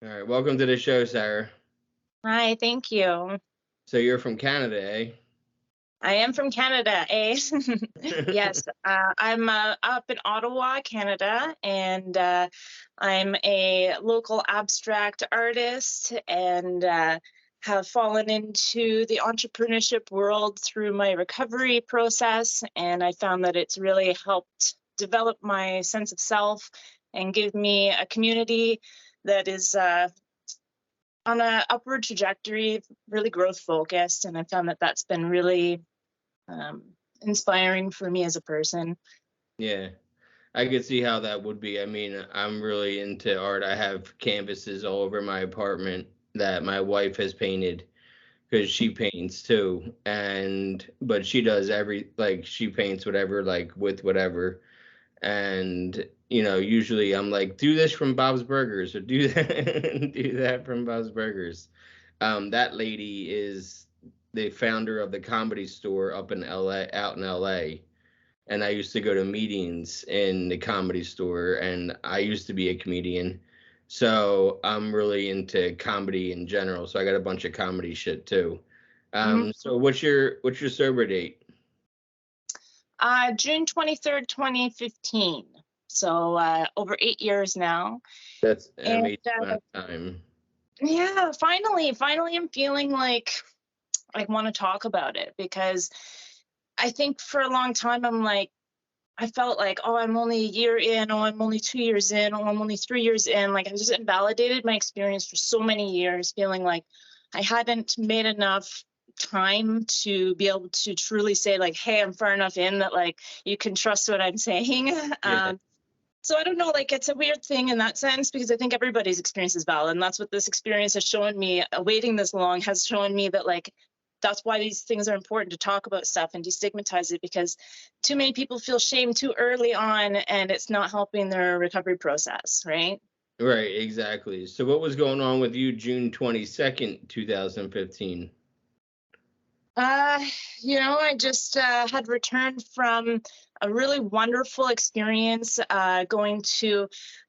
All right, welcome to the show, Sarah. Hi, thank you. So you're from Canada, eh? I am from Canada, eh? Yes, I'm up in Ottawa, Canada, and I'm a local abstract artist and have fallen into the entrepreneurship world through my recovery process. And I found that it's really helped develop my sense of self and give me a community that is on a upward trajectory, really growth focused, and I found that that's been really um, inspiring for me as a person. Yeah, I could see how that would be. I mean, I'm really into art. I have canvases all over my apartment that my wife has painted because she paints too. And but she does she paints whatever with whatever. And usually I'm like, do this from Bob's Burgers or do that do that from Bob's Burgers. That lady is the founder of the Comedy Store up in LA, out in LA. And I used to go to meetings in the Comedy Store, and I used to be a comedian. So I'm really into comedy in general. So I got a bunch of comedy shit too. Mhm. So what's your sober date? June 23rd, 2015. So over 8 years now. That's an And amazing amount of time. yeah, finally, I'm feeling like I want to talk about it because I think for a long time I felt like, oh, I'm only a year in, oh, I'm only 2 years in, oh, I'm only 3 years in. Like I just invalidated my experience for so many years, feeling like I hadn't made enough time to be able to truly say like, hey, I'm far enough in that like you can trust what I'm saying. Yeah. So I don't know, like it's a weird thing in that sense because I think everybody's experience is valid. And that's what this experience has shown me. Waiting this long has shown me that like that's why these things are important to talk about stuff and destigmatize it because too many people feel shame too early on and it's not helping their recovery process, right? Right, exactly. So what was going on with you June 22nd, 2015? Uh, I just had returned from a really wonderful experience going to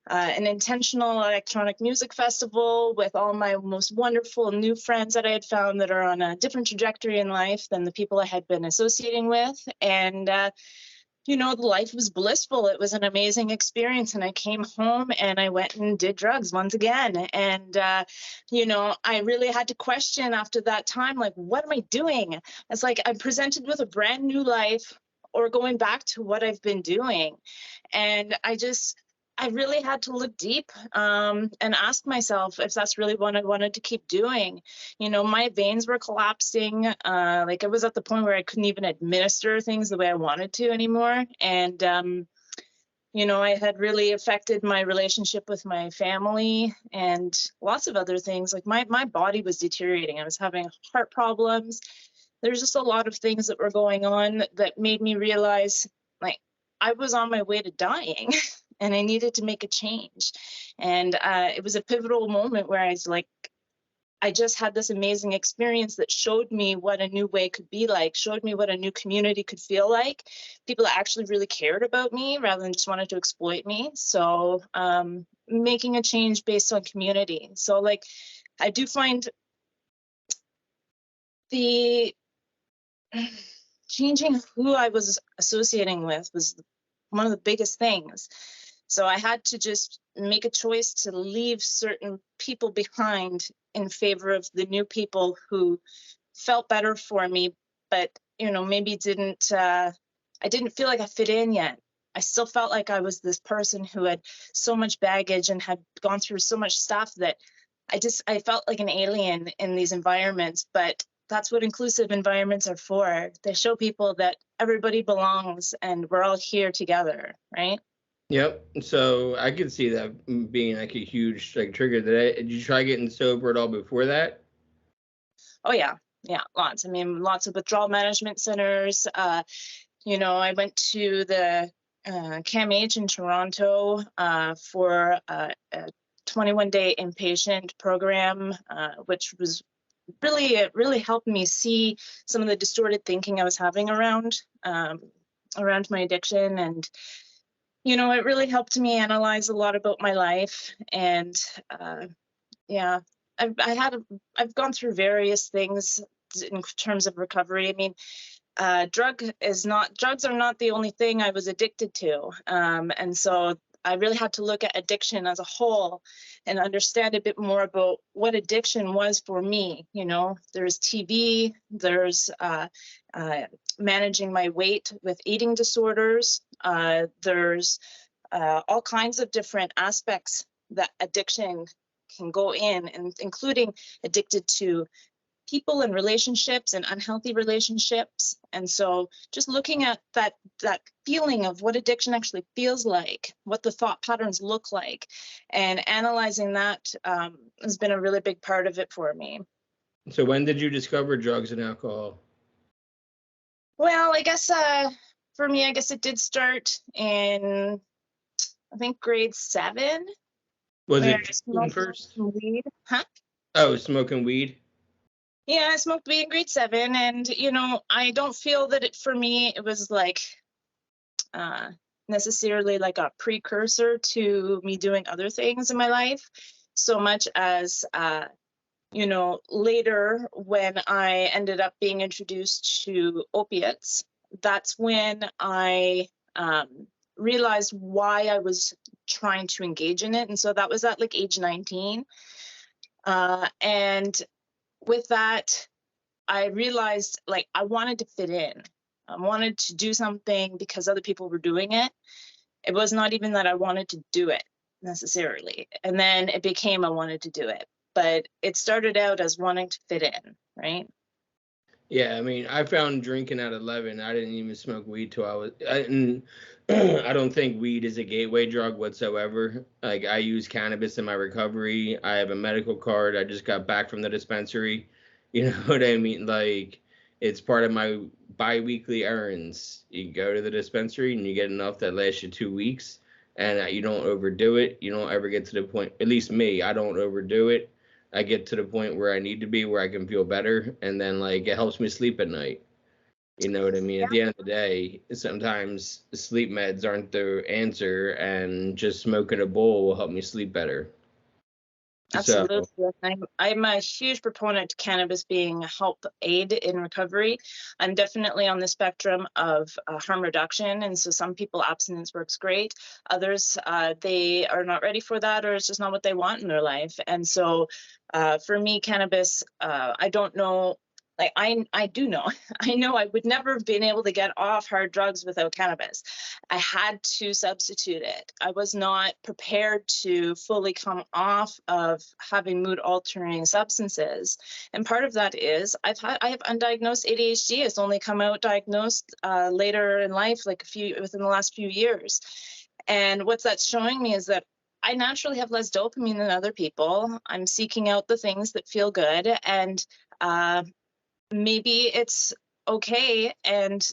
an intentional electronic music festival with all my most wonderful new friends that I had found that are on a different trajectory in life than the people I had been associating with. And the life was blissful. It was an amazing experience. And I came home and I went and did drugs once again. And, I really had to question after that time, like, what am I doing? It's like I'm presented with a brand new life or going back to what I've been doing. And I really had to look deep and ask myself if that's really what I wanted to keep doing. My veins were collapsing. Like I was at the point where I couldn't even administer things the way I wanted to anymore. And, I had really affected my relationship with my family and lots of other things. Like my body was deteriorating. I was having heart problems. There's just a lot of things that were going on that made me realize like I was on my way to dying and I needed to make a change. And it was a pivotal moment where I was like, I just had this amazing experience that showed me what a new way could be like, showed me what a new community could feel like. People that actually really cared about me rather than just wanted to exploit me. So, making a change based on community. So, like, I do find the changing who I was associating with was one of the biggest things. So I had to just make a choice to leave certain people behind in favor of the new people who felt better for me, but maybe didn't. I didn't feel like I fit in yet. I still felt like I was this person who had so much baggage and had gone through so much stuff that I felt like an alien in these environments, but that's what inclusive environments are for. They show people that everybody belongs and we're all here together, right? Yep. So I could see that being like a huge trigger. Did you try getting sober at all before that? Oh yeah, yeah, lots. I mean, lots of withdrawal management centers. I went to the CAMH in Toronto for a 21-day inpatient program, which was it really helped me see some of the distorted thinking I was having around my addiction. And it really helped me analyze a lot about my life and Yeah. I've gone through various things in terms of recovery. I mean, drugs are not the only thing I was addicted to. And so I really had to look at addiction as a whole and understand a bit more about what addiction was for me. You know, there's TV, there's managing my weight with eating disorders, there's all kinds of different aspects that addiction can go in, and including addicted to people and relationships and unhealthy relationships. And so just looking at that feeling of what addiction actually feels like, what the thought patterns look like, and analyzing that has been a really big part of it for me. So when did you discover drugs and alcohol? Well, I guess for me, I guess it did start in, I think, grade 7, Was where it I drinking smoked first? some weed. Huh? Oh, smoking weed. Yeah, I smoked weed in grade 7, and I don't feel that for me it was like uh, necessarily like a precursor to me doing other things in my life, so much as later when I ended up being introduced to opiates. That's when I realized why I was trying to engage in it, and so that was at like age 19. And with that, I realized like I wanted to fit in. I wanted to do something because other people were doing it. It was not even that I wanted to do it necessarily. And then it became I wanted to do it. But it started out as wanting to fit in, right? Yeah, I mean, I found drinking at 11. I didn't even smoke weed till and I don't think weed is a gateway drug whatsoever. Like, I use cannabis in my recovery. I have a medical card. I just got back from the dispensary. You know what I mean? Like, it's part of my bi-weekly errands. You go to the dispensary and you get enough that lasts you 2 weeks, and you don't overdo it. You don't ever get to the point, at least me, I don't overdo it. I get to the point where I need to be, where I can feel better, and then like it helps me sleep at night. You know what I mean? At the end of the day, sometimes sleep meds aren't the answer, and just smoking a bowl will help me sleep better. So, Absolutely. I'm a huge proponent to cannabis being a help aid in recovery. I'm definitely on the spectrum of harm reduction. And so some people, abstinence works great. Others, they are not ready for that, or it's just not what they want in their life. And so for me, cannabis, I don't know. Like I do know, I know I would never have been able to get off hard drugs without cannabis. I had to substitute it. I was not prepared to fully come off of having mood altering substances. And part of that is I have undiagnosed ADHD. It's only come out diagnosed later in life, like within the last few years. And what that's showing me is that I naturally have less dopamine than other people. I'm seeking out the things that feel good, and maybe it's okay, and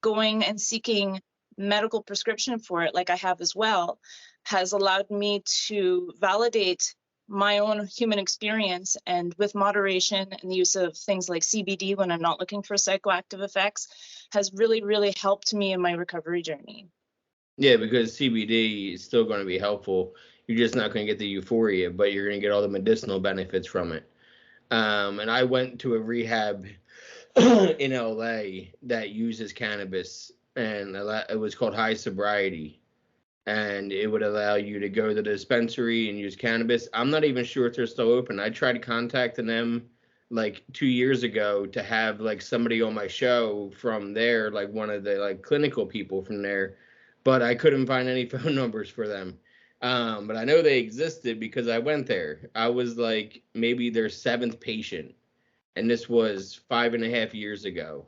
going and seeking medical prescription for it, like I have as well, has allowed me to validate my own human experience, and with moderation and the use of things like CBD when I'm not looking for psychoactive effects, has really, really helped me in my recovery journey. yeah, because CBD is still going to be helpful. You're just not going to get the euphoria, but you're going to get all the medicinal benefits from it. And I went to a rehab in LA that uses cannabis, and it was called High Sobriety, and it would allow you to go to the dispensary and use cannabis. I'm not even sure if they're still open. I tried contacting them like 2 years ago to have like somebody on my show from there, like one of the like clinical people from there, but I couldn't find any phone numbers for them. But I know they existed because I went there. I was like maybe their seventh patient, and this was 5.5 years ago.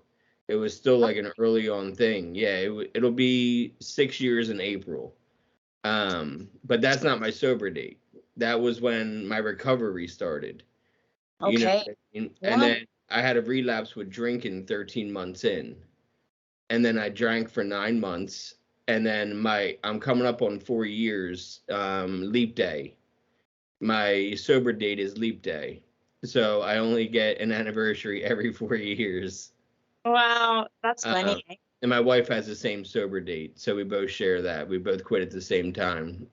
It was still like an early on thing. Yeah, it'll be 6 years in April. But that's not my sober date. That was when my recovery started. You know Okay. what I mean? And Yeah. then I had a relapse with drinking 13 months in. And then I drank for 9 months. And then I'm coming up on 4 years, leap day. My sober date is leap day. So I only get an anniversary every 4 years. Wow, that's Um, funny. and my wife has the same sober date. So we both share that. We both quit at the same time.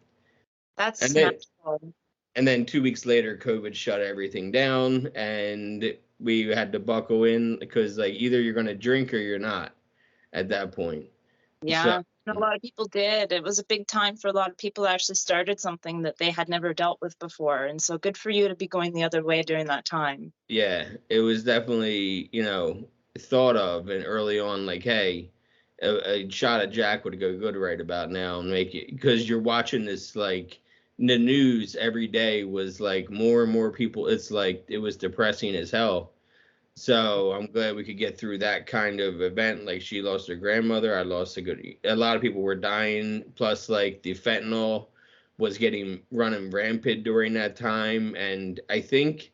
That's And then natural. And then 2 weeks later, COVID shut everything down, and we had to buckle in because like either you're gonna drink or you're not at that point. So Yeah, a lot of people did. It was a big time for a lot of people who actually started something that they had never dealt with before. And so good for you to be going the other way during that time. yeah, it was definitely, thought of and early on, like, hey, a shot of Jack would go good right about now and make it because you're watching this like the news every day was like more and more people. It's like it was depressing as hell. So I'm glad we could get through that kind of event. Like she lost her grandmother, I lost a lot of people were dying. Plus, like the fentanyl was getting running rampant during that time, and I think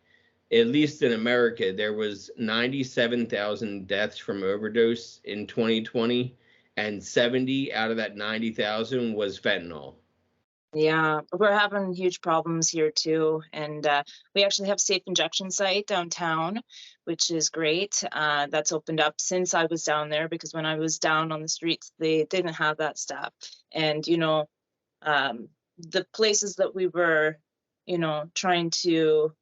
at least in America, there was 97,000 deaths from overdose in 2020, and 70 out of that 90,000 was fentanyl. Yeah, we're having huge problems here too. And we actually have safe injection site downtown, which is great. That's opened up since I was down there because when I was down on the streets, they didn't have that stuff. And, the places that we were, trying to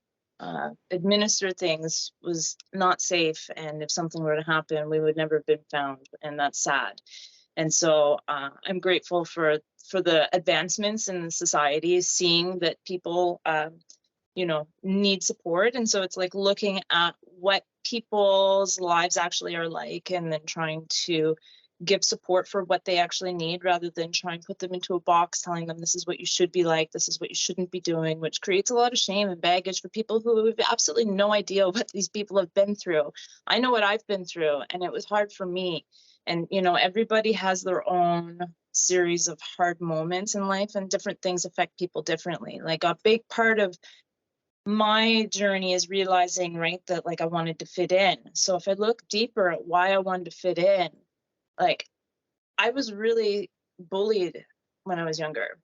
administer things was not safe. And if something were to happen, we would never have been found. And that's sad. And so I'm grateful for the advancements in society, seeing that people, need support. And so it's like looking at what people's lives actually are like and then trying to give support for what they actually need rather than try and put them into a box telling them this is what you should be like, this is what you shouldn't be doing, which creates a lot of shame and baggage for people who have absolutely no idea what these people have been through. I know what I've been through, and it was hard for me. And everybody has their own series of hard moments in life, and different things affect people differently. Like a big part of my journey is realizing, right, that like I wanted to fit in. So if I look deeper at why I wanted to fit in, like I was really bullied when I was younger.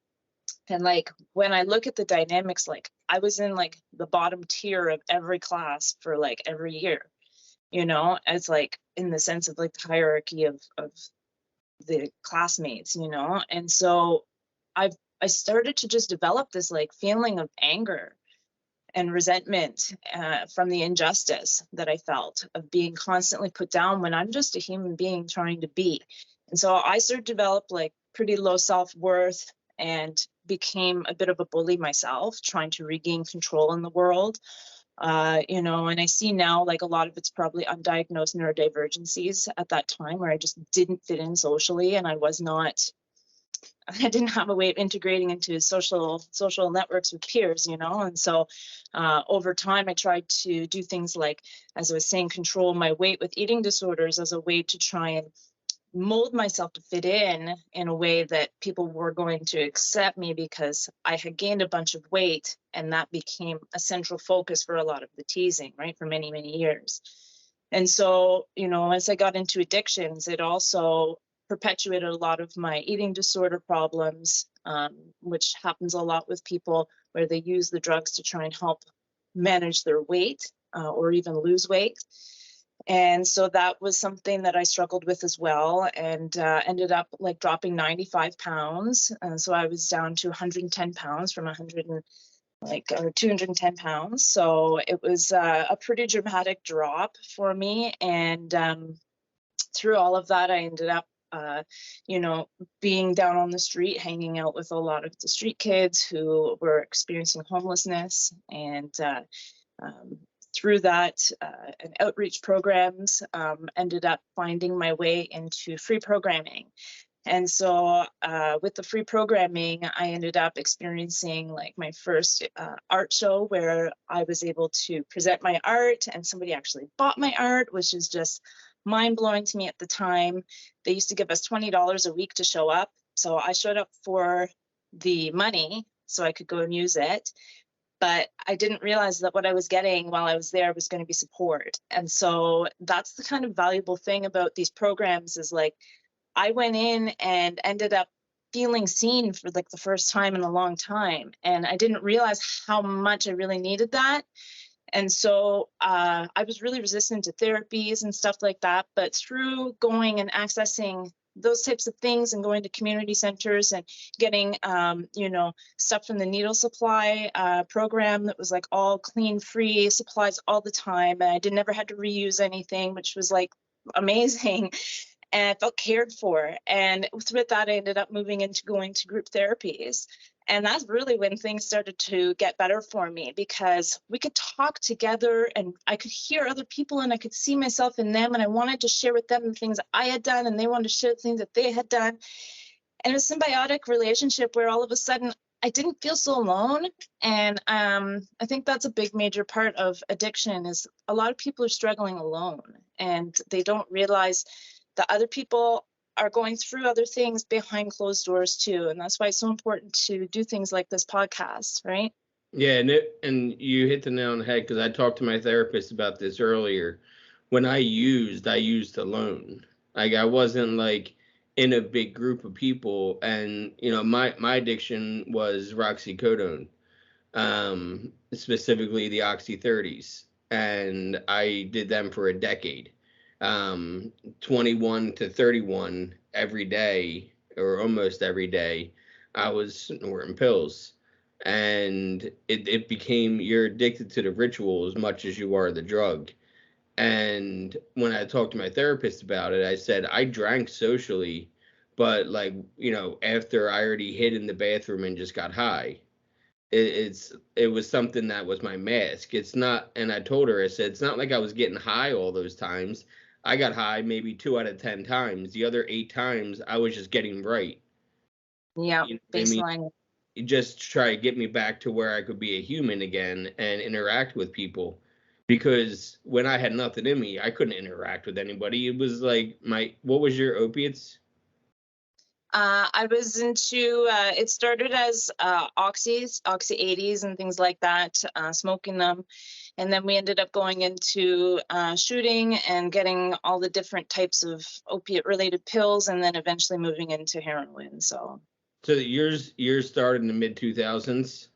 And like when I look at the dynamics, like I was in like the bottom tier of every class for like every year, as like in the sense of like the hierarchy of the classmates, and so I started to just develop this like feeling of anger and resentment from the injustice that I felt of being constantly put down when I'm just a human being trying to be. And so I started to develop like pretty low self-worth and became a bit of a bully myself, trying to regain control in the world. And I see now like a lot of it's probably undiagnosed neurodivergencies at that time where I just didn't fit in socially, and I didn't have a way of integrating into social networks with peers, and so over time I tried to do things like, as I was saying, control my weight with eating disorders as a way to try and mold myself to fit in a way that people were going to accept me because I had gained a bunch of weight, and that became a central focus for a lot of the teasing, right, for many, many years. And so, as I got into addictions, it also perpetuated a lot of my eating disorder problems, which happens a lot with people where they use the drugs to try and help manage their weight or even lose weight. And so that was something that I struggled with as well, and ended up like dropping 95 pounds. And so I was down to 110 pounds from 210 pounds. So it was a pretty dramatic drop for me. And through all of that, I ended up, being down on the street, hanging out with a lot of the street kids who were experiencing homelessness. And through that and outreach programs, ended up finding my way into free programming. And so with the free programming, I ended up experiencing like my first art show where I was able to present my art, and somebody actually bought my art, which is just mind blowing to me at the time. They used to give us $20 a week to show up. So I showed up for the money so I could go and use it. But I didn't realize that what I was getting while I was there was going to be support. And so that's the kind of valuable thing about these programs is like, I went in and ended up feeling seen for like the first time in a long time. And I didn't realize how much I really needed that. And so I was really resistant to therapies and stuff like that. But through going and accessing those types of things and going to community centers and getting, stuff from the needle supply program that was like all clean, free supplies all the time. And I never had to reuse anything, which was like amazing. And I felt cared for. And with that, I ended up moving into going to group therapies. And that's really when things started to get better for me, because we could talk together and I could hear other people and I could see myself in them. And I wanted to share with them the things that I had done and they wanted to share the things that they had done. And it was a symbiotic relationship where all of a sudden I didn't feel so alone. And I think that's a big major part of addiction is a lot of people are struggling alone and they don't realize that other people are going through other things behind closed doors too. And that's why it's so important to do things like this podcast, right? Yeah, and you hit the nail on the head, because I talked to my therapist about this earlier. When I used alone. Like, I wasn't like in a big group of people, and my addiction was roxycodone, specifically the Oxy 30s, and I did them for a decade, 21 to 31 every day, or almost every day. I was snorting pills, and it became, you're addicted to the ritual as much as you are the drug. And when I talked to my therapist about it, I said I drank socially, but like, after I already hid in the bathroom and just got high. It was something that was my mask. It's not, and I told her, I said, it's not like I was getting high all those times. I got high maybe 2 out of 10 times. The other 8 times I was just getting right. Yeah, You know what I mean? baseline. Just try to get me back to where I could be a human again and interact with people. Because when I had nothing in me, I couldn't interact with anybody. It was like what was your opiates? I was into, it started as oxys, oxy 80s and things like that, smoking them. And then we ended up going into shooting and getting all the different types of opiate related pills and then eventually moving into heroin. So So yours started in the mid 2000s.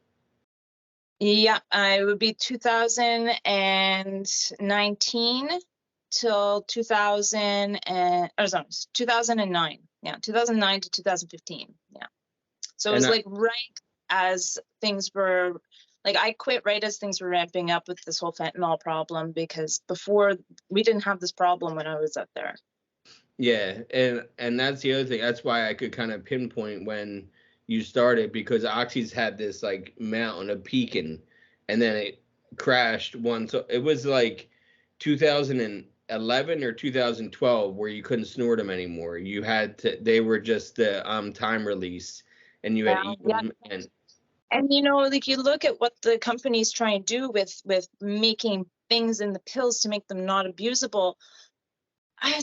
yeah, it would be 2019 till 2000 and, or sorry, 2009. Yeah, 2009 to 2015. Yeah. So it And was like right as things were, like I quit right as things were ramping up with this whole fentanyl problem, because before we didn't have this problem when I was up there. Yeah, and that's the other thing. That's why I could kind of pinpoint when you started, because Oxy's had this like mountain of peaking, and then it crashed once. So it was like 2011 or 2012 where you couldn't snort them anymore. You had to. They were just the time release, and you had to Yeah, eat yeah. them. And And like you look at what the companies try and do with making things in the pills to make them not abusable. I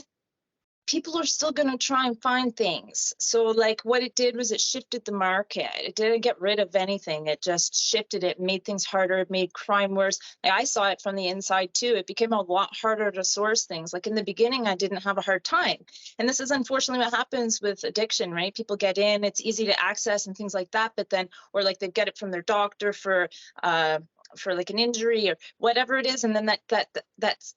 People are still going to try and find things. So like what it did was it shifted the market. It didn't get rid of anything. It just shifted it, made things harder. It made crime worse. Like, I saw it from the inside too. It became a lot harder to source things. Like in the beginning, I didn't have a hard time. And this is unfortunately what happens with addiction, right? People get in, it's easy to access and things like that. But then, or like they get it from their doctor for like an injury or whatever it is, and then that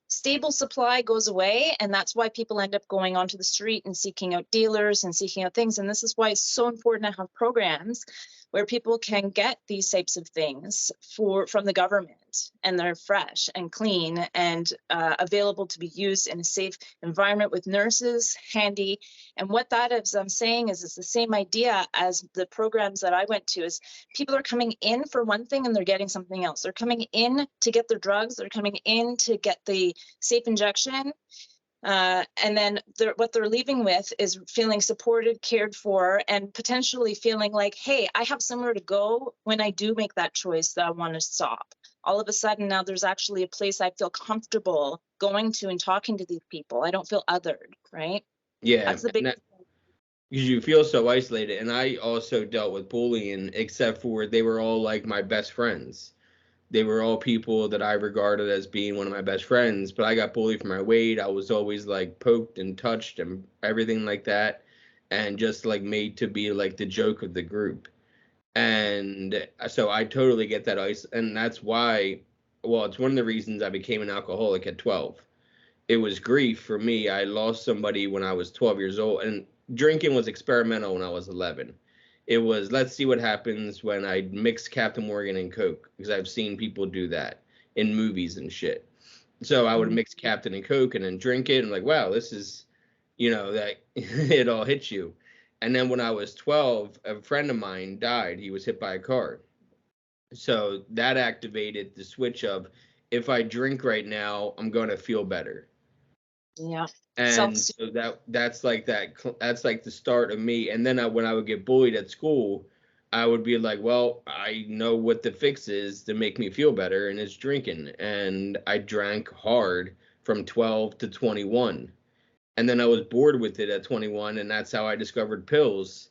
stable supply goes away, and that's why people end up going onto the street and seeking out dealers and seeking out things. And this is why it's so important to have programs where people can get these types of things from the government, and they're fresh and clean and available to be used in a safe environment with nurses handy. And what that is, I'm saying, is it's the same idea as the programs that I went to. Is people are coming in for one thing and they're getting something else. They're coming in to get their drugs. They're coming in to get the safe injection. And then what they're leaving with is feeling supported, cared for, and potentially feeling like, hey, I have somewhere to go when I do make that choice that I want to stop. All of a sudden now there's actually a place I feel comfortable going to and talking to these people. I don't feel othered, right? yeah, That's the big. because you feel so isolated. And I also dealt with bullying, except for they were all like my best friends. They were all people that I regarded as being one of my best friends, but I got bullied for my weight. I was always like poked and touched and everything like that, and just like made to be like the joke of the group. And so I totally get that ice, and that's why well, it's one of the reasons I became an alcoholic at 12. It was grief for me. I lost somebody when I was 12 years old, and drinking was experimental when I was 11. It was, let's see what happens when I mix Captain Morgan and Coke, because I've seen people do that in movies and shit. So I would Mhm. mix Captain and Coke and then drink it, and like, wow, this is, that it all hits you. And then when I was 12, a friend of mine died. He was hit by a car. So that activated the switch of, if I drink right now, I'm going to feel better. Yeah. Self. And so that's like the start of me. And then when I would get bullied at school, I would be like, well, I know what the fix is to make me feel better, and it's drinking. And I drank hard from 12 to 21. And then I was bored with it at 21, and that's how I discovered pills.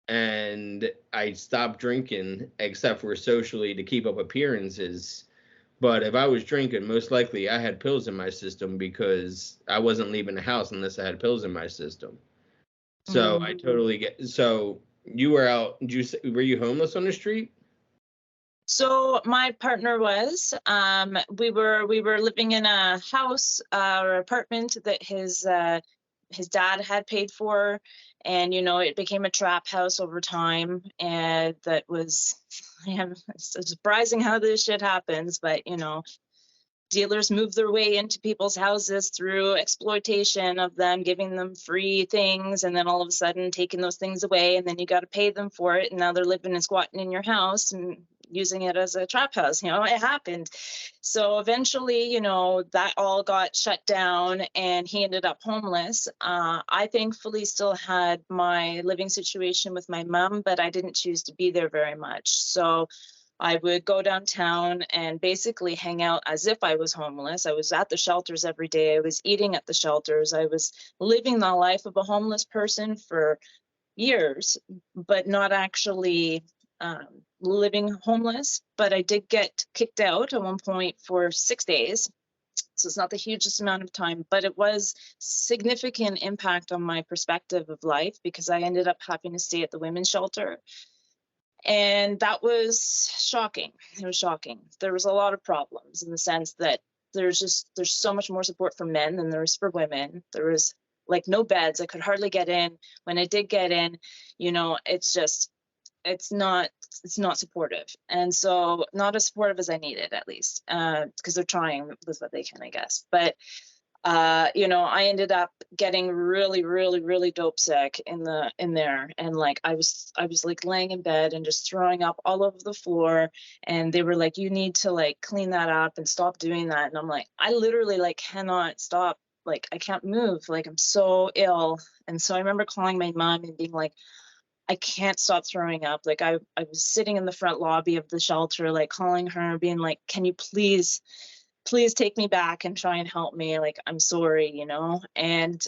And I stopped drinking except for socially to keep up appearances. But if I was drinking, most likely I had pills in my system, because I wasn't leaving the house unless I had pills in my system. So I Mm. totally get. So you were out. Were you homeless on the street? So my partner was, we were living in a house or apartment that his dad had paid for, and it became a trap house over time, and that was, yeah, it's surprising how this shit happens, but dealers move their way into people's houses through exploitation of them, giving them free things, and then all of a sudden taking those things away, and then you got to pay them for it, and now they're living and squatting in your house and using it as a trap house. It happened. So eventually, that all got shut down, and he ended up homeless. I thankfully still had my living situation with my mom, but I didn't choose to be there very much. So I would go downtown and basically hang out as if I was homeless. I was at the shelters every day. I was eating at the shelters. I was living the life of a homeless person for years, but not actually living homeless. But I did get kicked out at one point for 6 days. So it's not the hugest amount of time, but it was significant impact on my perspective of life, because I ended up having to stay at the women's shelter, and that was shocking. It was shocking. There was a lot of problems in the sense that there's so much more support for men than there is for women. There was like no beds. I could hardly get in. When I did get in, it's just it's not supportive, and so not as supportive as I needed, at least, because they're trying with what they can, I guess. But I ended up getting really, really, really dope sick in there. And like I was like laying in bed and just throwing up all over the floor. And they were like, you need to like clean that up and stop doing that. And I'm like, I literally like cannot stop. Like I can't move. Like I'm so ill. And so I remember calling my mom and being like, I can't stop throwing up. Like I was sitting in the front lobby of the shelter, like calling her, being like, can you please take me back and try and help me. Like, I'm sorry, and,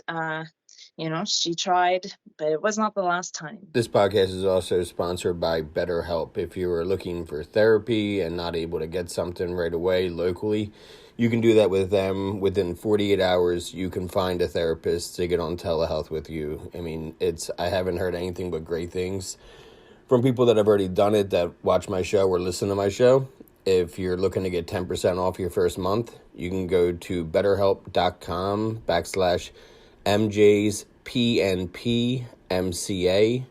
she tried, but it was not the last time. This podcast is also sponsored by BetterHelp. If you are looking for therapy and not able to get something right away locally, you can do that with them. Within 48 hours, you can find a therapist to get on telehealth with you. I mean, I haven't heard anything but great things from people that have already done it, that watch my show or listen to my show. If you're looking to get 10% off your first month, you can go to betterhelp.com/MJsPNPMCA.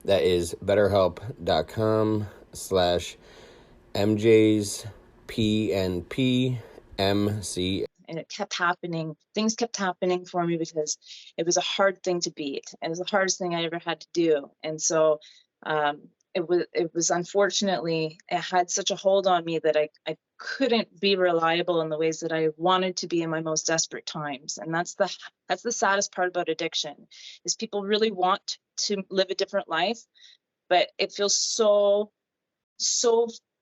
That is betterhelp.com/MJsPNPMCA. And it kept happening. Things kept happening for me because it was a hard thing to beat. It was the hardest thing I ever had to do. And so it was unfortunately, it had such a hold on me that I couldn't be reliable in the ways that I wanted to be in my most desperate times. And that's the saddest part about addiction, is people really want to live a different life, but it feels so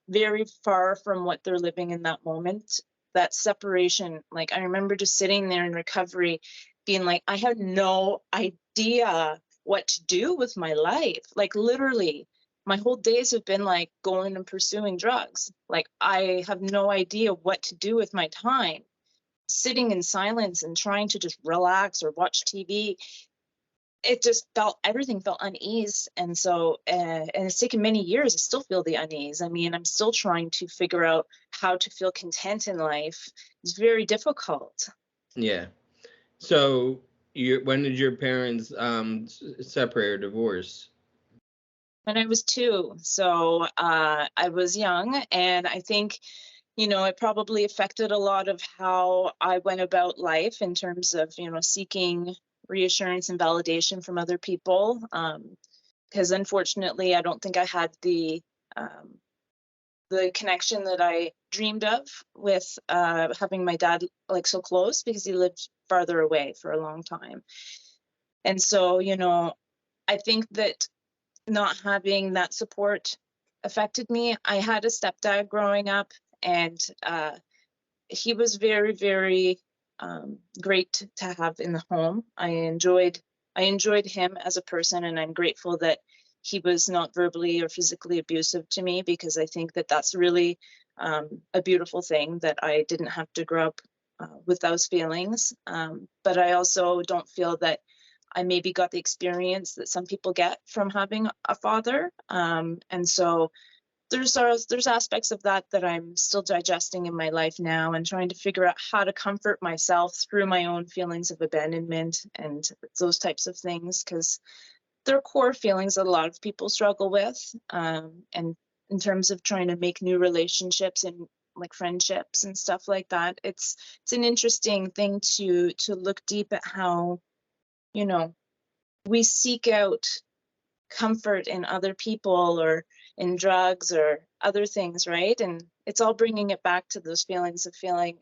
very far from what they're living in that moment. That separation, like I remember just sitting there in recovery being like, I have no idea what to do with my life. Like literally my whole days have been like going and pursuing drugs. Like I have no idea what to do with my time, sitting in silence and trying to just relax or watch TV. it just everything felt unease. And so, and it's taken many years. I still feel the unease. I mean, I'm still trying to figure out how to feel content in life. It's very difficult. Yeah. So, when did your parents separate or divorce? When I was 2. So I was young, and I think, it probably affected a lot of how I went about life in terms of, seeking reassurance and validation from other people. Because unfortunately, I don't think I had the connection that I dreamed of with having my dad like so close, because he lived farther away for a long time. And so, I think that not having that support affected me. I had a stepdad growing up, and he was very, very great to have in the home. I enjoyed him as a person, and I'm grateful that he was not verbally or physically abusive to me, because I think that that's really a beautiful thing, that I didn't have to grow up with those feelings. But I also don't feel that I maybe got the experience that some people get from having a father. And so there's aspects of that I'm still digesting in my life now, and trying to figure out how to comfort myself through my own feelings of abandonment and those types of things, because they're core feelings that a lot of people struggle with. And in terms of trying to make new relationships and like friendships and stuff like that, it's an interesting thing to look deep at how, we seek out comfort in other people or in drugs or other things, right? And it's all bringing it back to those feelings of feeling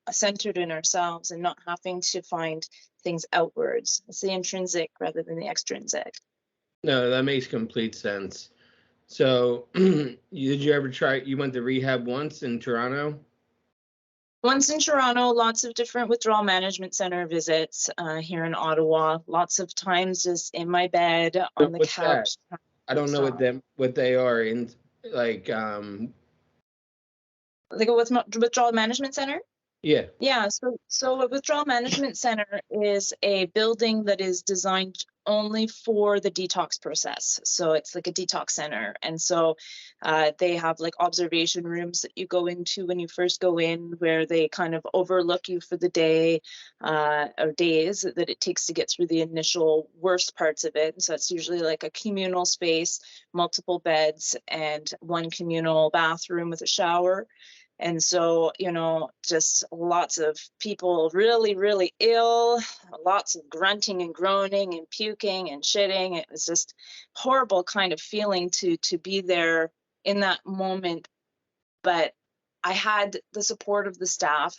centered in ourselves and not having to find things outwards. It's the intrinsic rather than the extrinsic. No, that makes complete sense. So, did you ever try? You went to rehab once in Toronto? Once in Toronto, lots of different withdrawal management center visits here in Ottawa. Lots of times just in my bed on the What's that? couch. I don't know what they are in, like Like a withdrawal management center? yeah. Yeah, so a withdrawal management center is a building that is designed only for the detox process. So it's like a detox center. And so they have like observation rooms that you go into when you first go in, where they kind of overlook you for the day or days that it takes to get through the initial worst parts of it. So it's usually like a communal space, multiple beds, and one communal bathroom with a shower. And so, just lots of people really, really ill, lots of grunting and groaning and puking and shitting. It was just horrible kind of feeling to be there in that moment. But I had the support of the staff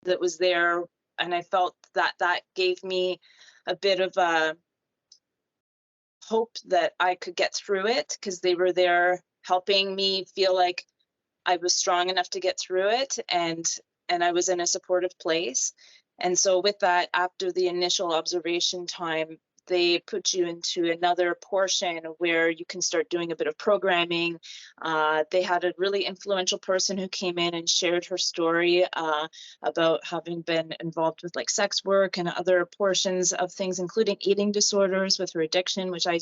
that was there, and I felt that gave me a bit of a hope that I could get through it, because they were there helping me feel like I was strong enough to get through it, and I was in a supportive place. And so with that, after the initial observation time, they put you into another portion where you can start doing a bit of programming. They had a really influential person who came in and shared her story about having been involved with like sex work and other portions of things, including eating disorders with her addiction, which I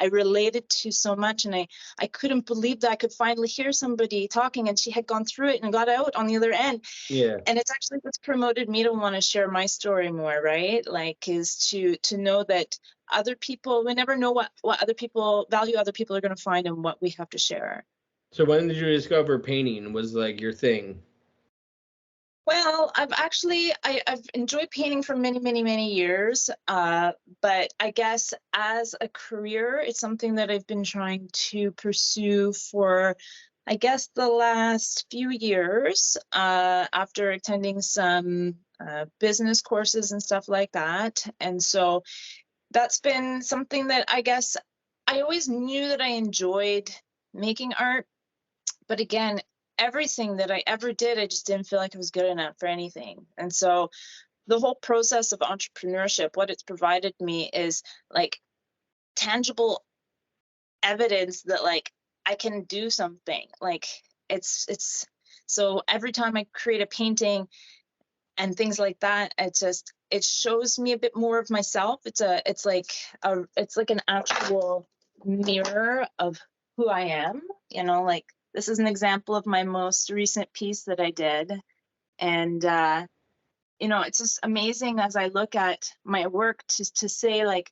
related to so much. And I couldn't believe that I could finally hear somebody talking, and she had gone through it and got out on the other end. Yeah. And it's actually what's promoted me to want to share my story more, right? Like, is to know that other people, we never know what other people value other people are going to find and what we have to share. So when did you discover painting was like your thing? Well, I've enjoyed painting for many, many, many years. But I guess as a career, it's something that I've been trying to pursue for, I guess, the last few years, after attending some business courses and stuff like that. And so that's been something that I guess I always knew that I enjoyed making art. But again, everything that I ever did, I just didn't feel like I was good enough for anything. And so the whole process of entrepreneurship, what it's provided me is like tangible evidence that like I can do something. Like it's so every time I create a painting, and things like that. It shows me a bit more of myself. It's like an actual mirror of who I am. Like this is an example of my most recent piece that I did. And it's just amazing as I look at my work to say, like,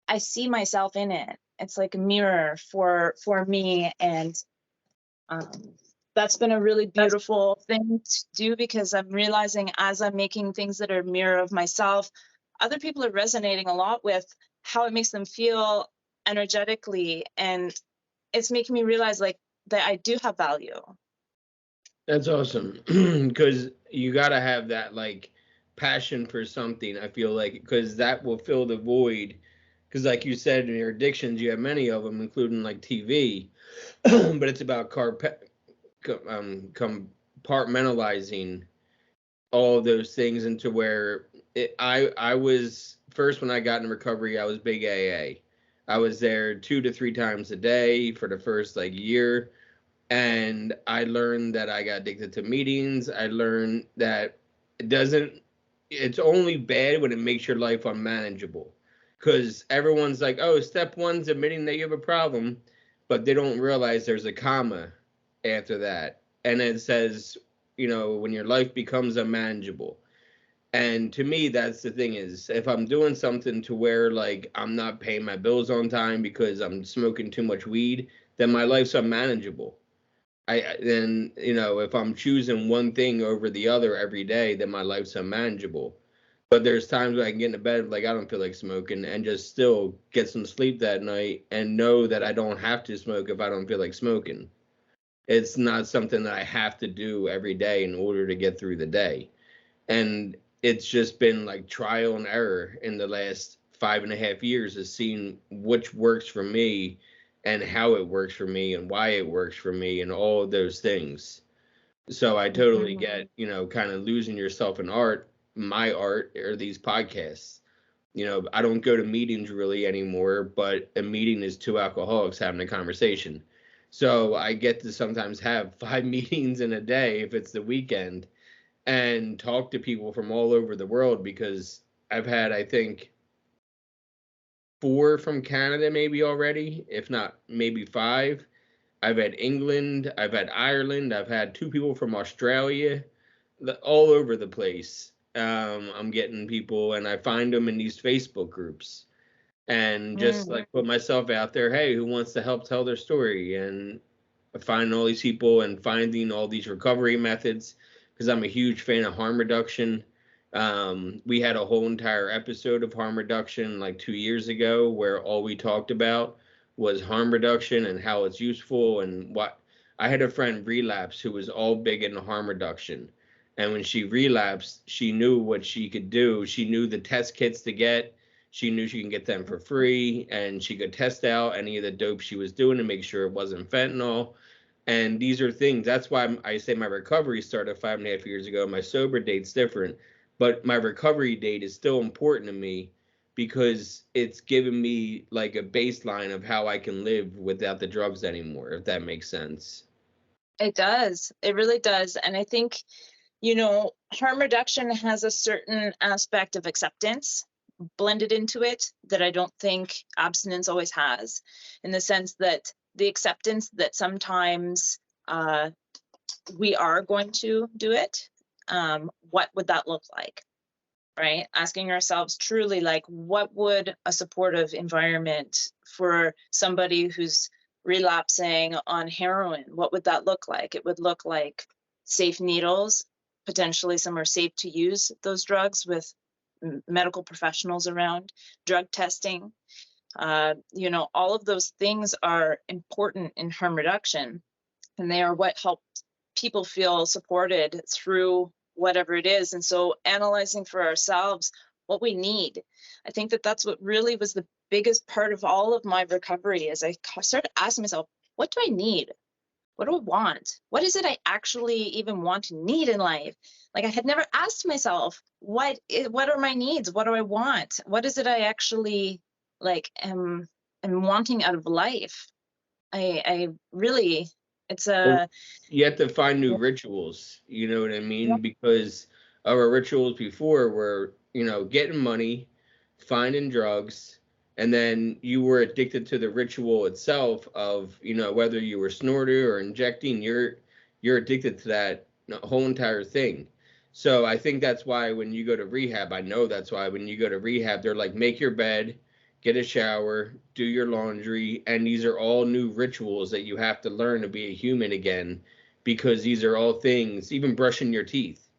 I see myself in it. It's like a mirror for me. And that's been a really beautiful thing to do, because I'm realizing as I'm making things that are a mirror of myself, other people are resonating a lot with how it makes them feel energetically. And it's making me realize, like, that I do have value. That's awesome. Because you got to have that, like, passion for something, I feel like, because that will fill the void. Because, like you said, in your addictions, you have many of them, including like TV. But it's about compartmentalizing all of those things into where I was first, when I got in recovery, I was big AA. I was there 2 to 3 times a day for the first like year. And I learned that I got addicted to meetings. I learned that it's only bad when it makes your life unmanageable. Because everyone's like, oh, step one's admitting that you have a problem, but they don't realize there's a comma after that. And it says, when your life becomes unmanageable. And to me, that's the thing, is if I'm doing something to where, like, I'm not paying my bills on time because I'm smoking too much weed, then my life's unmanageable. Then, if I'm choosing one thing over the other every day, then my life's unmanageable. But there's times when I can get into bed, like, I don't feel like smoking, and just still get some sleep that night and know that I don't have to smoke if I don't feel like smoking. It's not something that I have to do every day in order to get through the day. And it's just been like trial and error in the last 5.5 years, of seeing which works for me and how it works for me and why it works for me and all of those things. So I totally get, kind of losing yourself in art, my art, or these podcasts. I don't go to meetings really anymore, but a meeting is 2 alcoholics having a conversation. So I get to sometimes have 5 meetings in a day if it's the weekend, and talk to people from all over the world, because I've had, I think, 4 from Canada maybe already, if not maybe 5. I've had England, I've had Ireland, I've had 2 people from Australia, all over the place. I'm getting people, and I find them in these Facebook groups, and just like put myself out there. Hey, who wants to help tell their story? And finding all these people and finding all these recovery methods, because I'm a huge fan of harm reduction. We had a whole entire episode of harm reduction like 2 years ago, where all we talked about was harm reduction and how it's useful. And what I had a friend relapse who was all big into harm reduction. And when she relapsed, she knew what she could do. She knew the test kits to get. She knew she can get them for free, and she could test out any of the dope she was doing to make sure it wasn't fentanyl. And these are things, that's why I say my recovery started 5.5 years ago. My sober date's different, but my recovery date is still important to me, because it's given me like a baseline of how I can live without the drugs anymore, if that makes sense. It does. It really does. And I think, harm reduction has a certain aspect of acceptance blended into it that I don't think abstinence always has, in the sense that the acceptance that sometimes we are going to do it. What would that look like? Right? Asking ourselves truly, like, what would a supportive environment for somebody who's relapsing on heroin, what would that look like? It would look like safe needles, potentially somewhere safe to use those drugs, with medical professionals around, drug testing. All of those things are important in harm reduction, and they are what help people feel supported through whatever it is. And so analyzing for ourselves what we need, I think that that's what really was the biggest part of all of my recovery, as I started asking myself, what do I need? What do I want? What is it I actually even want to need in life? Like, I had never asked myself, what are my needs? What do I want? What is it I actually am wanting out of life? I really, it's a... You have to find new rituals, you know what I mean? Yeah. Because our rituals before were, getting money, finding drugs, and then you were addicted to the ritual itself of, whether you were snorting or injecting, you're addicted to that whole entire thing. So I think that's why when you go to rehab, I know that's why when you go to rehab, they're like, make your bed, get a shower, do your laundry, and these are all new rituals that you have to learn to be a human again, because these are all things, even brushing your teeth.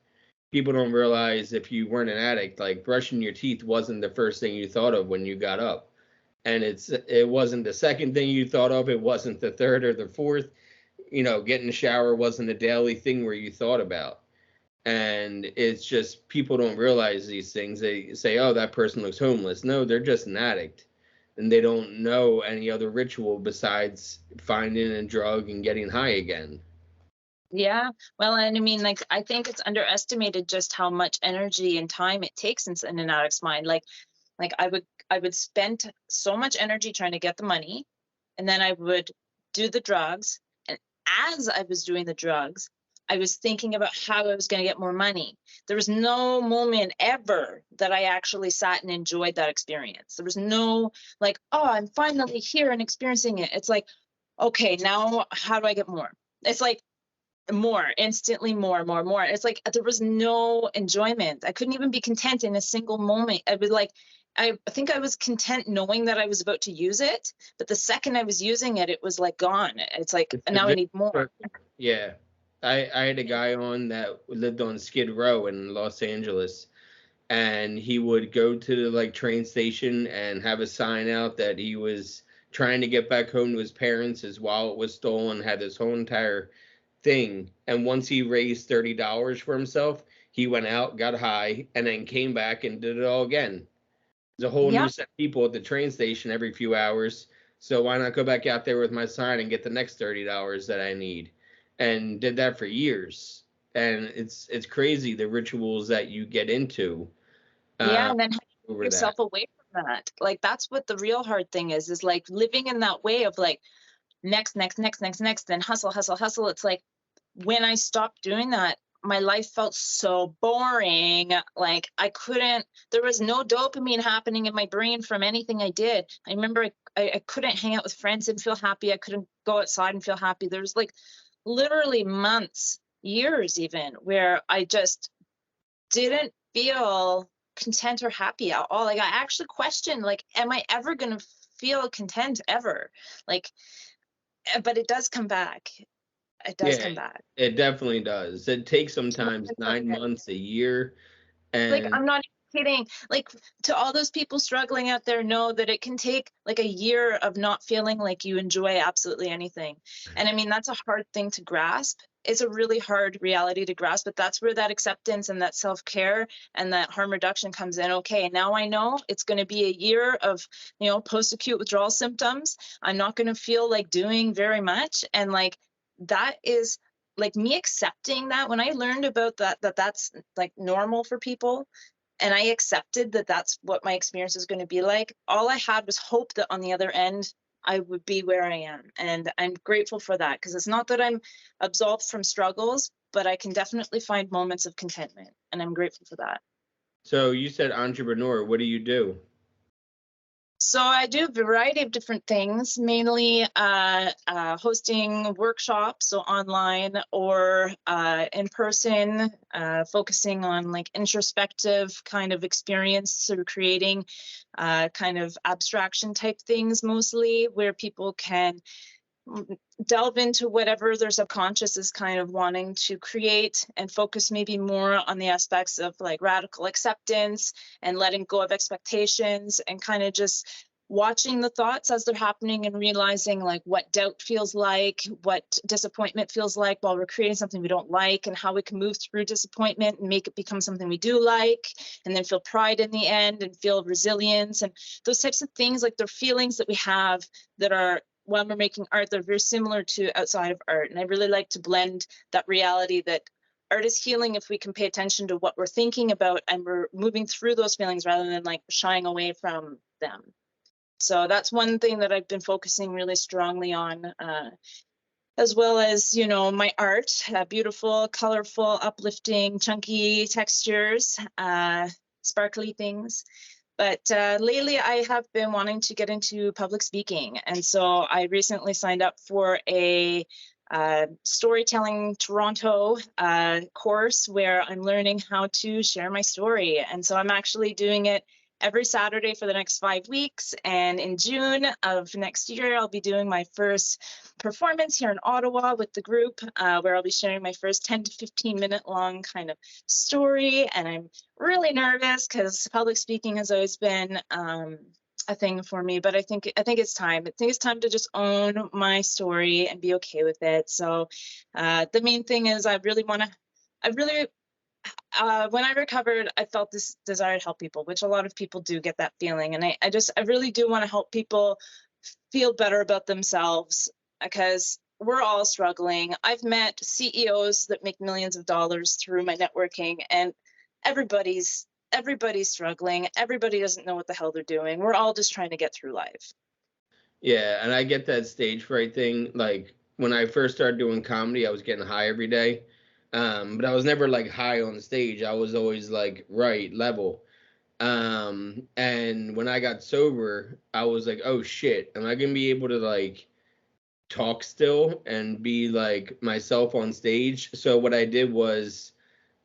People don't realize if you weren't an addict, like brushing your teeth wasn't the first thing you thought of when you got up. And it wasn't the second thing you thought of, it wasn't the third or the fourth. Getting a shower wasn't a daily thing where you thought about. And it's just people don't realize these things. They say, oh, that person looks homeless. No, they're just an addict. And they don't know any other ritual besides finding a drug and getting high again. Yeah. Well, and I mean, like, I think it's underestimated just how much energy and time it takes in an addict's mind. Like I would spend so much energy trying to get the money, and then I would do the drugs. And as I was doing the drugs, I was thinking about how I was going to get more money. There was no moment ever that I actually sat and enjoyed that experience. There was no like, oh, I'm finally here and experiencing it. It's like, okay, now how do I get more? It's like more, instantly more. It's like there was no enjoyment. I couldn't even be content in a single moment. I was like, I think I was content knowing that I was about to use it, but the second I was using it, it was like gone. It's like It's now I need more. Yeah. I had a guy on that lived on Skid Row in Los Angeles, and he would go to the like train station and have a sign out that he was trying to get back home to his parents. His wallet was stolen, had this whole entire thing. And once he raised $30 for himself, he went out, got high, and then came back and did it all again. There's a whole Yeah. new set of people at the train station every few hours. So why not go back out there with my sign and get the next $30 that I need? And did that for years. And it's crazy the rituals that you get into Yeah, uh, and then over that. yourself away from that. Like that's what the real hard thing is like living in that way of like next, then hustle. It's like when I stopped doing that, my life felt so boring. Like there was no dopamine happening in my brain from anything I did. I remember I couldn't hang out with friends and feel happy. I couldn't go outside and feel happy. There was like literally months, years even, where I just didn't feel content or happy at all. Like I actually questioned, like, am I ever going to feel content ever? Like, but it does come back. It does Yeah, come back. it definitely does. It takes sometimes 9 months, a year, Like, and I'm not even kidding. Like, to all those people struggling out there, know that it can take like a year of not feeling like you enjoy absolutely anything. And I mean, that's a hard thing to grasp. It's a really hard reality to grasp, but that's where that acceptance and that self-care and that harm reduction comes in. Okay, now I know it's going to be a year of, post-acute withdrawal symptoms. I'm not going to feel like doing very much. And like, that is like me accepting that when I learned about that's like normal for people, and I accepted that that's what my experience is going to be like, all I had was hope that on the other end I would be where I am. And I'm grateful for that, because it's not that I'm absolved from struggles, but I can definitely find moments of contentment, and I'm grateful for that. so you said entrepreneur. What do you do? So I do a variety of different things, mainly hosting workshops, so online or in person, focusing on like introspective kind of experience, so creating kind of abstraction type things mostly, where people can delve into whatever their subconscious is kind of wanting to create, and focus maybe more on the aspects of like radical acceptance and letting go of expectations, and kind of just watching the thoughts as they're happening and realizing like what doubt feels like, what disappointment feels like while we're creating something we don't like, and how we can move through disappointment and make it become something we do like, and then feel pride in the end and feel resilience and those types of things. Like they're feelings that we have that are, when we're making art, they're very similar to outside of art. And I really like to blend that reality that art is healing if we can pay attention to what we're thinking about and we're moving through those feelings rather than like shying away from them. So that's one thing that I've been focusing really strongly on. as well as, you know, my art, beautiful, colorful, uplifting, chunky textures, sparkly things. But lately I have been wanting to get into public speaking. And so I recently signed up for a Storytelling Toronto course where I'm learning how to share my story. And so I'm actually doing it every Saturday for the next 5 weeks. And in June of next year, I'll be doing my first performance here in Ottawa with the group, where I'll be sharing my first 10 to 15-minute long kind of story. And I'm really nervous because public speaking has always been a thing for me, but I think it's time. I think it's time to just own my story and be okay with it. So the main thing is when I recovered, I felt this desire to help people, which a lot of people do get that feeling. And I really do want to help people feel better about themselves, because we're all struggling. I've met CEOs that make millions of dollars through my networking, and everybody's struggling. Everybody doesn't know what the hell they're doing. We're all just trying to get through life. Yeah, and I get that stage fright thing. Like when I first started doing comedy, I was getting high every day. But I was never like high on stage. I was always like right level. And when I got sober, I was like, oh shit, am I gonna be able to like talk still and be like myself on stage? So what I did was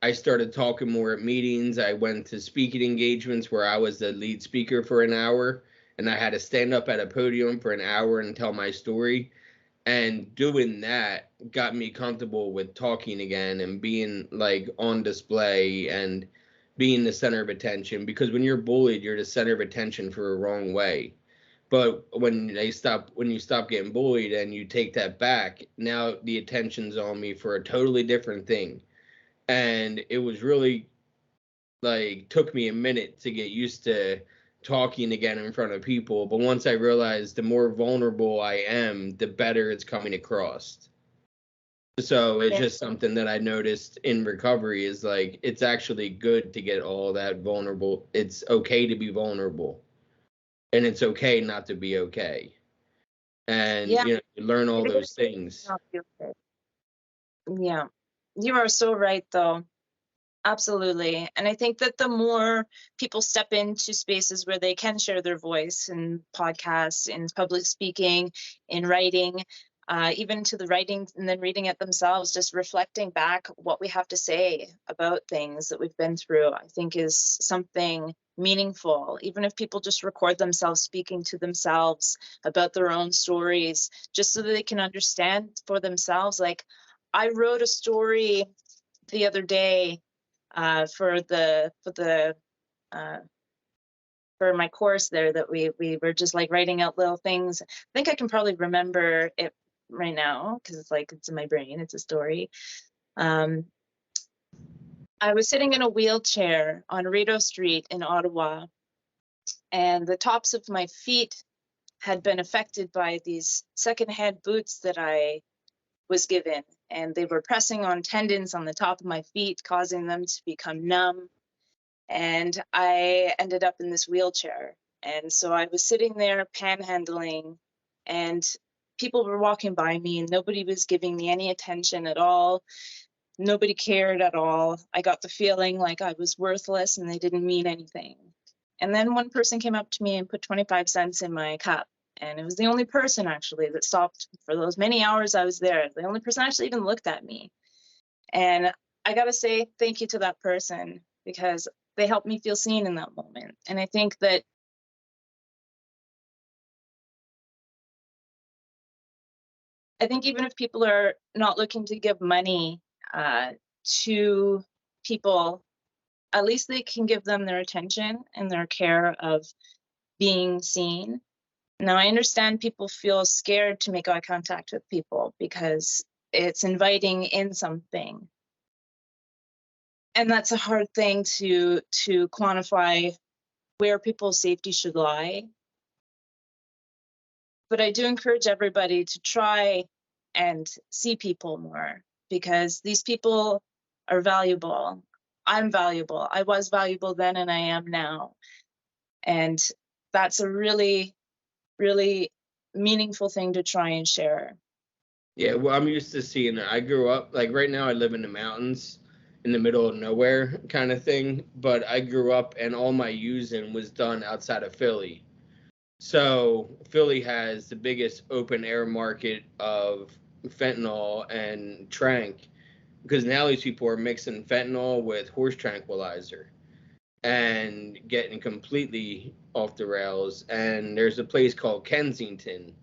I started talking more at meetings. I went to speaking engagements where I was the lead speaker for an hour, and I had to stand up at a podium for an hour and tell my story. And doing that got me comfortable with talking again and being like on display and being the center of attention, because when you're bullied, you're the center of attention for a wrong way. But when you stop getting bullied and you take that back, now the attention's on me for a totally different thing. And it was really like took me a minute to get used to talking again in front of people. But once I realized the more vulnerable I am, the better it's coming across. So it's just something that I noticed in recovery is like, it's actually good to get all that vulnerable. It's okay to be vulnerable, and it's okay not to be okay. And, Yeah, you learn all those things. yeah, you are so right, though. Absolutely. And I think that the more people step into spaces where they can share their voice in podcasts, in public speaking, in writing, even to the writing and then reading it themselves, just reflecting back what we have to say about things that we've been through, I think is something meaningful. Even if people just record themselves speaking to themselves about their own stories, just so that they can understand for themselves. Like, I wrote a story the other day for my course there, that we were just like writing out little things. I think I can probably remember it right now because it's in my brain. It's a story. I was sitting in a wheelchair on Rideau Street in Ottawa, and the tops of my feet had been affected by these secondhand boots that I was given, and they were pressing on tendons on the top of my feet, causing them to become numb. And I ended up in this wheelchair. And so I was sitting there panhandling, and people were walking by me, and nobody was giving me any attention at all. Nobody cared at all. I got the feeling like I was worthless and they didn't mean anything. And then one person came up to me and put 25 cents in my cup. And it was the only person actually that stopped for those many hours I was there. The only person actually even looked at me. And I got to say thank you to that person, because they helped me feel seen in that moment. And I think that even if people are not looking to give money to people, at least they can give them their attention and their care of being seen. Now, I understand people feel scared to make eye contact with people because it's inviting in something. And that's a hard thing to quantify where people's safety should lie. But I do encourage everybody to try and see people more, because these people are valuable. I'm valuable. I was valuable then and I am now. And that's a really, really meaningful thing to try and share. Yeah, well, I'm used to seeing it. I grew up, like right now I live in the mountains in the middle of nowhere kind of thing, but I grew up and all my using was done outside of Philly. So Philly has the biggest open air market of fentanyl and trank because now these people are mixing fentanyl with horse tranquilizer and getting completely off the rails. And there's a place called Kensington.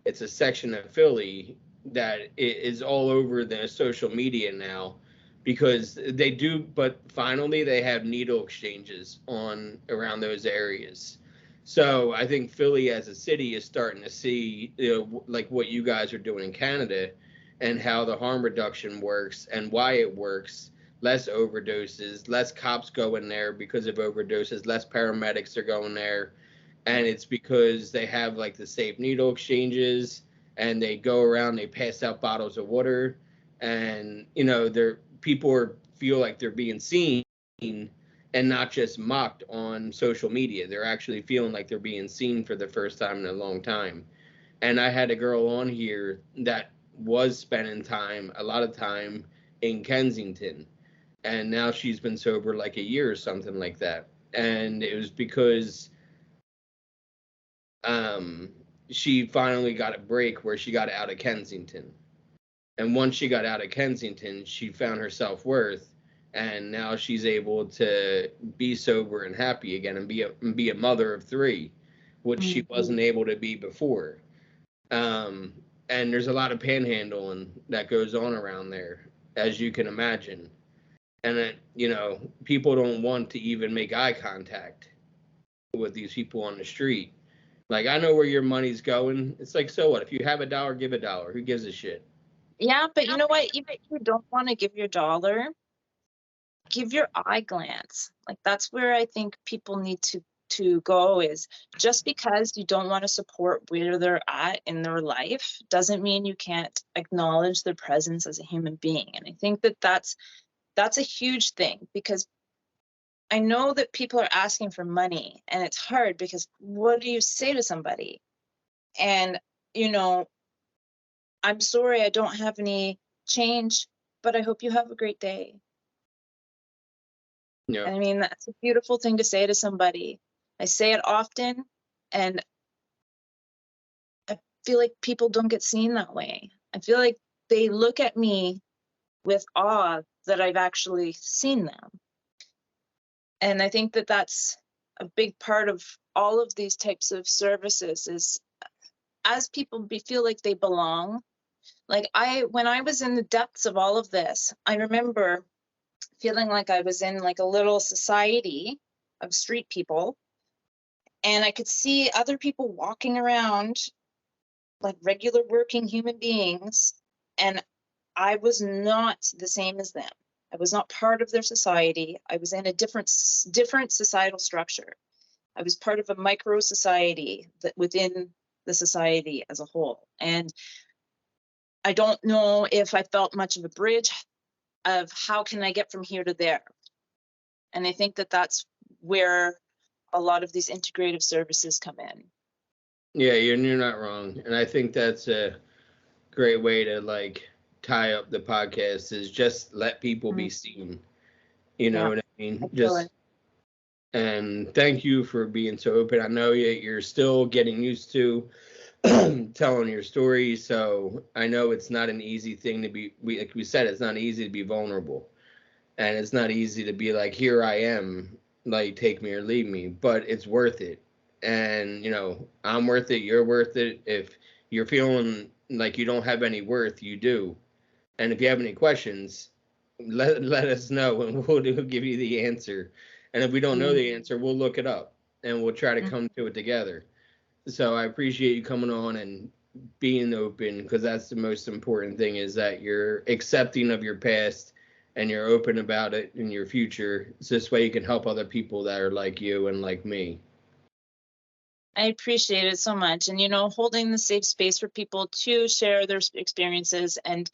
It's a section of Philly that is all over the social media now because they do, but finally they have needle exchanges on around those areas. So I think Philly as a city is starting to see, like what you guys are doing in Canada and how the harm reduction works and why it works. Less overdoses, less cops go in there because of overdoses, less paramedics are going there. And it's because they have like the safe needle exchanges and they go around, they pass out bottles of water. And, they're people feel like they're being seen and not just mocked on social media. They're actually feeling like they're being seen for the first time in a long time. And I had a girl on here that was spending time, a lot of time in Kensington, and now she's been sober like a year or something like that. And it was because um, she finally got a break where she got out of Kensington. And once she got out of Kensington, she found her self-worth, and now she's able to be sober and happy again and be a mother of three, which she wasn't able to be before. Um, and there's a lot of panhandling that goes on around there, as you can imagine. And people don't want to even make eye contact with these people on the street. Like, I know where your money's going. It's like, so what? If you have a dollar, give a dollar. Who gives a shit? Yeah, but you know what? Even if you don't want to give your dollar, give your eye glance. Like that's where I think people need to go is just because you don't want to support where they're at in their life doesn't mean you can't acknowledge their presence as a human being. And I think that that's a huge thing because I know that people are asking for money and it's hard because what do you say to somebody? And I'm sorry I don't have any change, but I hope you have a great day. Yeah. I mean, that's a beautiful thing to say to somebody. I say it often, and I feel like people don't get seen that way. I feel like they look at me with awe that I've actually seen them. And I think that that's a big part of all of these types of services is as people feel like they belong. Like when I was in the depths of all of this, I remember feeling like I was in like a little society of street people. And I could see other people walking around like regular working human beings. And I was not the same as them. I was not part of their society. I was in a different societal structure. I was part of a micro society that within the society as a whole. And I don't know if I felt much of a bridge of how can I get from here to there. And I think that that's where a lot of these integrative services come in. Yeah, you're not wrong. And I think that's a great way to like tie up the podcast is just let people be seen. You know what I mean? Just and thank you for being so open. I know you're still getting used to telling your story, so I know it's not an easy thing to be. Like we said, it's not easy to be vulnerable, and it's not easy to be like, "Here I am, like take me or leave me," but it's worth it. And I'm worth it. You're worth it. If you're feeling like you don't have any worth, you do. And if you have any questions, let us know and we'll give you the answer. And if we don't know the answer, we'll look it up and we'll try to come to it together. So I appreciate you coming on and being open because that's the most important thing is that you're accepting of your past and you're open about it in your future. So this way you can help other people that are like you and like me. I appreciate it so much. And, holding the safe space for people to share their experiences and,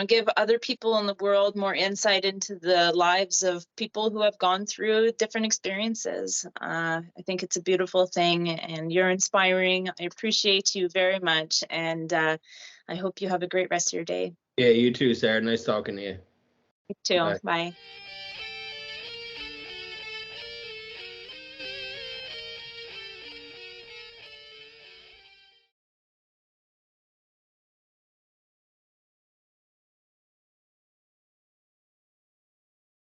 give other people in the world more insight into the lives of people who have gone through different experiences. I think it's a beautiful thing and you're inspiring. I appreciate you very much. And I hope you have a great rest of your day. Yeah, you too, Sarah. Nice talking to you. You too. Bye. Bye.